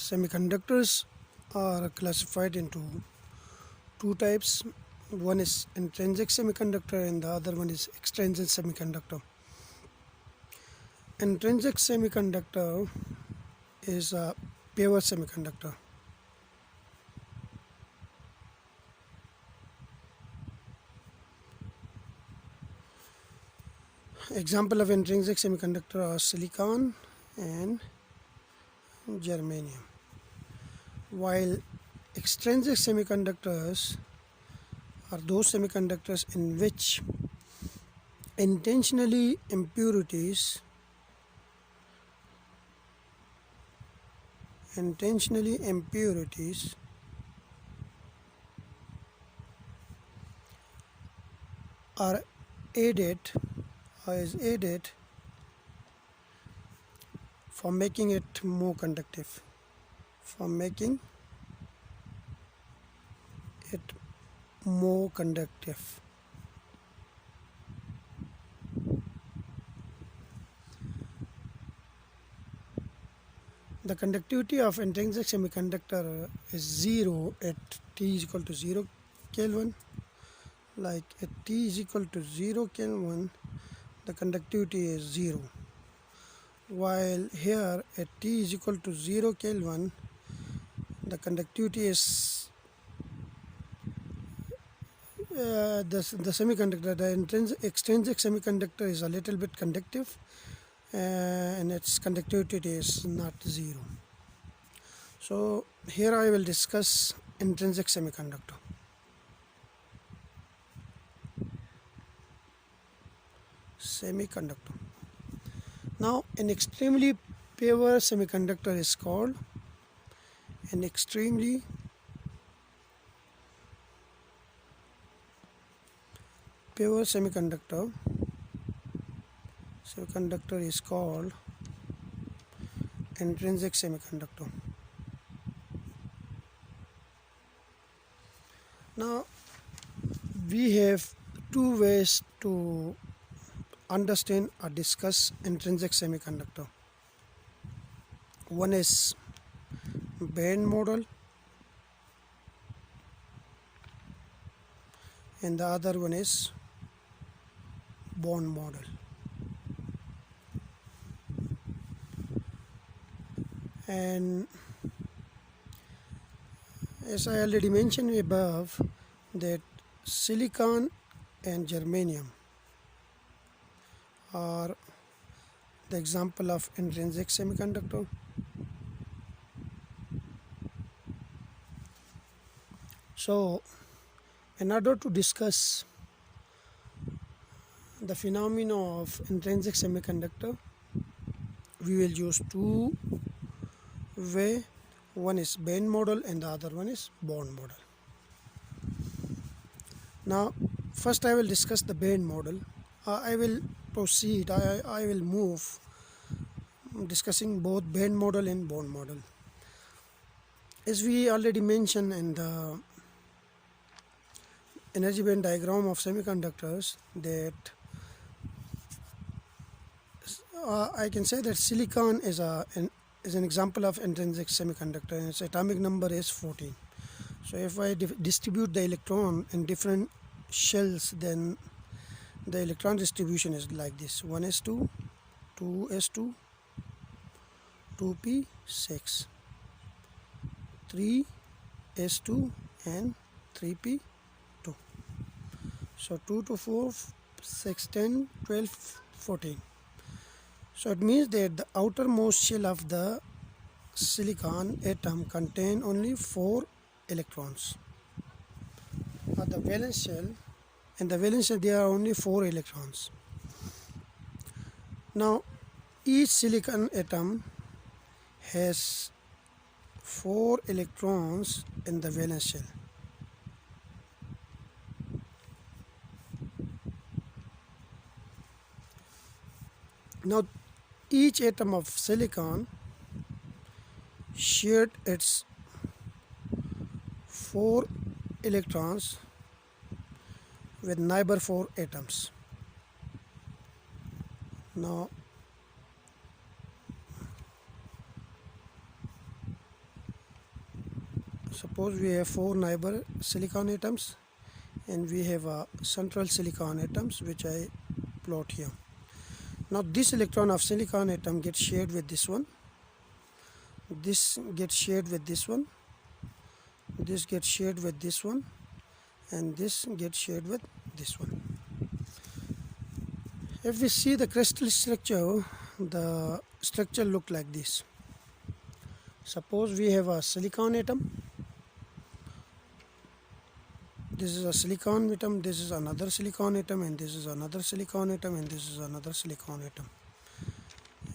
Semiconductors are classified into two types. One is intrinsic semiconductor and the other one is extrinsic semiconductor. Intrinsic semiconductor is a pure semiconductor. Example of intrinsic semiconductor are silicon and germanium, while extrinsic semiconductors are those semiconductors in which intentionally impurities are added or is added for making it more conductive, The conductivity of intrinsic semiconductor is 0 at T is equal to 0 Kelvin. Like at T is equal to 0 Kelvin, the conductivity is 0. While here at T is equal to 0 Kelvin, the conductivity is the semiconductor, the extrinsic semiconductor is a little bit conductive, and its conductivity is not 0. So here I will discuss intrinsic semiconductor. Now an extremely pure semiconductor is called an extremely pure semiconductor is called intrinsic semiconductor. Now we have two ways to understand or discuss intrinsic semiconductor. One is band model and the other one is bond model. And as I already mentioned above, that silicon and germanium are the example of intrinsic semiconductor. So in order to discuss the phenomena of intrinsic semiconductor, we will use two ways. One is band model and the other one is bond model. Now first I will discuss the band model. I will move discussing both band model and bond model. As we already mentioned in the energy band diagram of semiconductors, that I can say that silicon is an example of intrinsic semiconductor, and its atomic number is 14. So if I distribute the electron in different shells, then the electron distribution is like this: 1s2, 2s2, 2p6, 3s2 and 3p2. So 2 to 4, 6, 10, 12, 14. So it means that the outermost shell of the silicon atom contain only 4 electrons. At the valence shell, in the valence shell there are only 4 electrons. Now each silicon atom has 4 electrons in the valence shell. Now each atom of silicon shared its 4 electrons with neighbor 4 atoms. Now Suppose we have 4 neighbor silicon atoms and we have a central silicon atoms which I plot here. Now this electron of silicon atom gets shared with this one, this gets shared with this one, this gets shared with this one, and this gets shared with this one. If we see the crystal structure, the structure look like this. Suppose we have a silicon atom. This is a silicon atom, this is another silicon atom, and this is another silicon atom, and this is another silicon atom.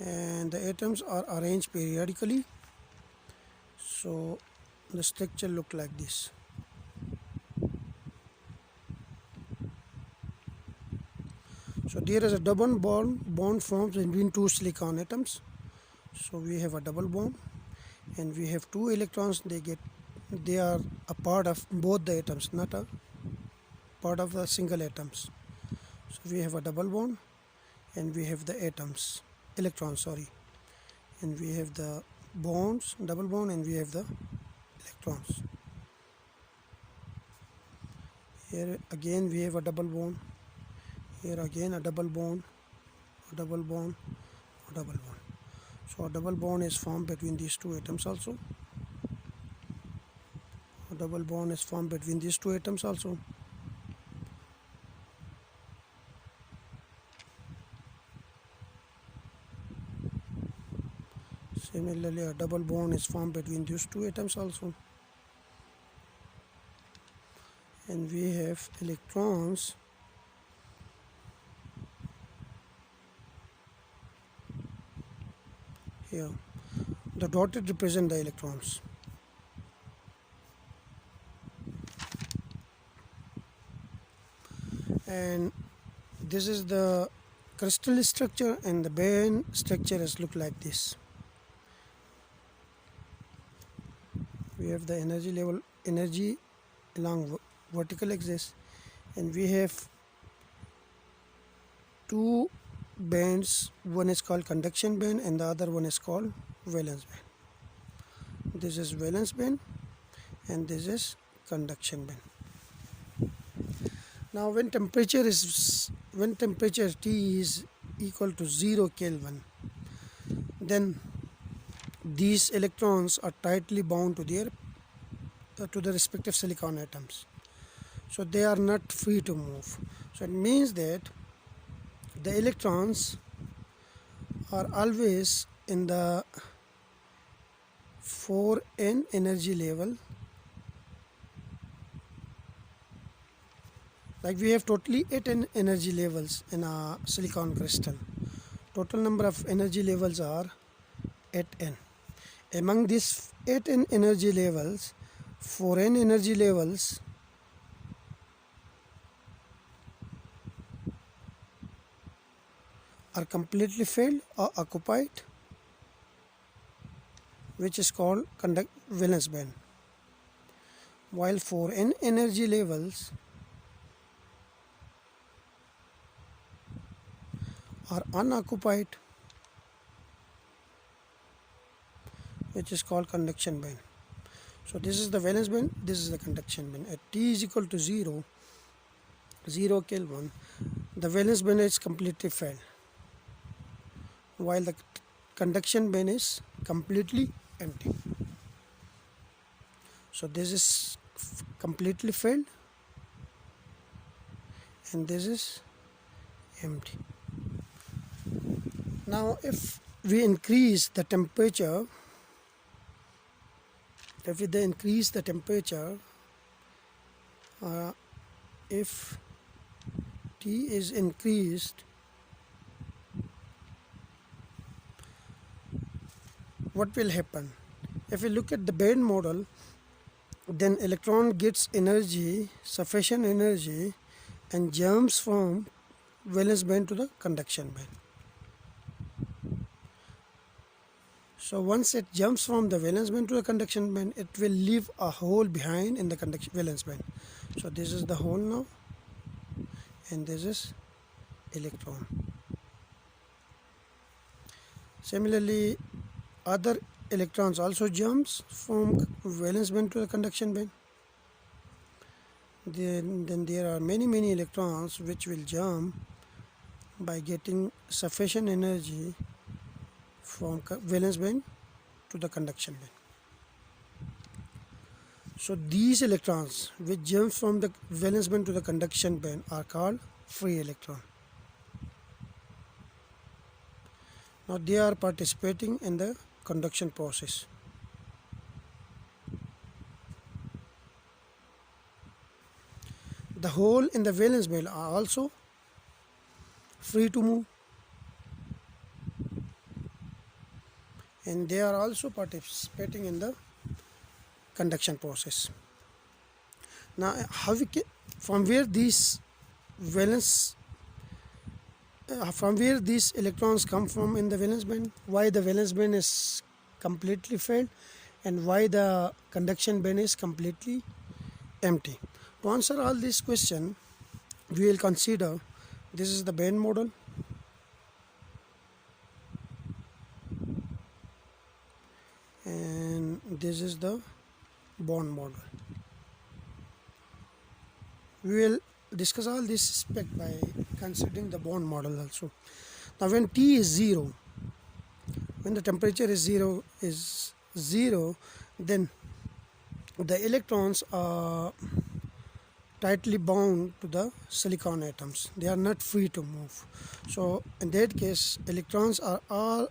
And the atoms are arranged periodically. So the structure look like this. So there is a double bond formed between two silicon atoms. So we have a double bond, and we have two electrons. They are a part of both the atoms, not a part of the single atoms. So we have a double bond, and we have the electrons, sorry, and we have the bonds, double bond, and we have the electrons. Here again we have a double bond. Here again a double bond, a double bond, a double bond. So a double bond is formed between these two atoms also. A double bond is formed between these two atoms also. Similarly, a double bond is formed between these two atoms also. And we have electrons here. The dotted represent the electrons. And this is the crystal structure, and the band structure is look like this. We have the energy along vertical axis, and we have two bands. One is called conduction band and the other one is called valence band. This is valence band and this is conduction band. Now when temperature T is equal to 0 Kelvin, then these electrons are tightly bound to the respective silicon atoms, so they are not free to move. So it means that the electrons are always in the 4n energy level. Like we have totally 8 energy levels in a silicon crystal. Total number of energy levels are 8n. Among these 8n energy levels, 4n energy levels are completely filled or occupied, which is called valence band, while 4n energy levels are unoccupied, which is called conduction band. So this is the valence band, this is the conduction band. At T is equal to 0 Kelvin, the valence band is completely filled, while the conduction band is completely empty. So this is completely filled and this is empty. Now if we increase the temperature, if T is increased, what will happen? If we look at the band model, then electron gets energy, sufficient energy, and jumps from valence band to the conduction band. So once it jumps from the valence band to the conduction band, it will leave a hole behind in the valence band. So this is the hole now, and this is electron. Similarly, other electrons also jumps from valence band to the conduction band. Then there are many electrons which will jump by getting sufficient energy from valence band to the conduction band. So these electrons which jump from the valence band to the conduction band are called free electron. Now they are participating in the conduction process. The hole in the valence band are also free to move, and they are also participating in the conduction process. Now, from where these valence, from where these electrons come from in the valence band, why the valence band is completely filled, and why the conduction band is completely empty. To answer all these questions, we will consider this is the band model, and this is the bond model. We will discuss all this aspect by considering the bond model also. Now when T is 0, when the temperature is zero, then the electrons are tightly bound to the silicon atoms. They are not free to move. So in that case, electrons are all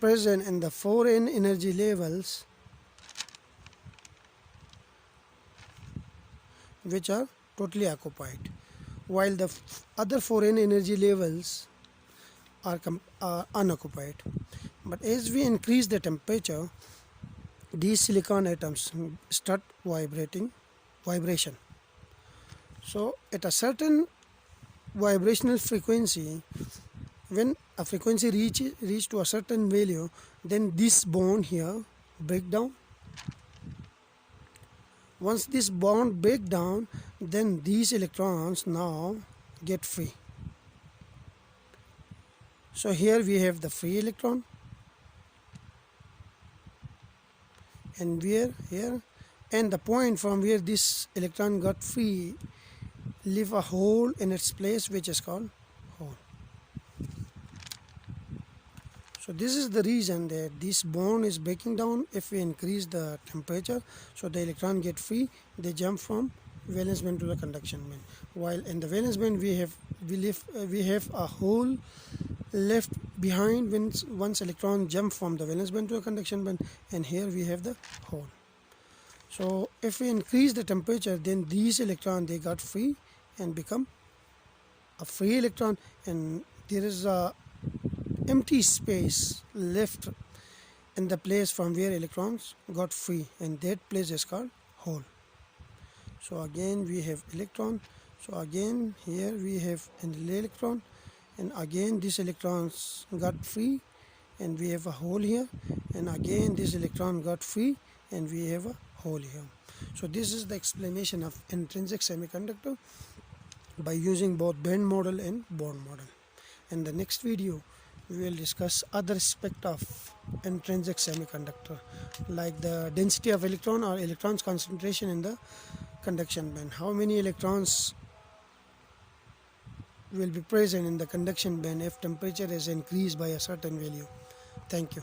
present in the 4n energy levels, which are totally occupied, while the other 4n energy levels are unoccupied. But as we increase the temperature, these silicon atoms start vibration. So at a certain vibrational frequency, when a frequency reach to a certain value, then this bond here break down. Once this bond break down, then these electrons now get free. So here we have the free electron, and here, and the point from where this electron got free leave a hole in its place, which is called hole. So this is the reason that this bond is breaking down if we increase the temperature. So the electron get free, they jump from valence band to the conduction band. While in the valence band we have a hole left behind when once electron jump from the valence band to the conduction band, and here we have the hole. So if we increase the temperature, then these electrons they got free and become a free electron, and there is a empty space left in the place from where electrons got free, and that place is called hole. So again we have electron, so again here we have an electron, and again these electrons got free and we have a hole here, and again this electron got free and we have a hole here. So this is the explanation of intrinsic semiconductor by using both band model and bond model. In the next video we will discuss other aspect of intrinsic semiconductor, like the density of electron or electrons concentration in the conduction band. How many electrons will be present in the conduction band if temperature is increased by a certain value. Thank you.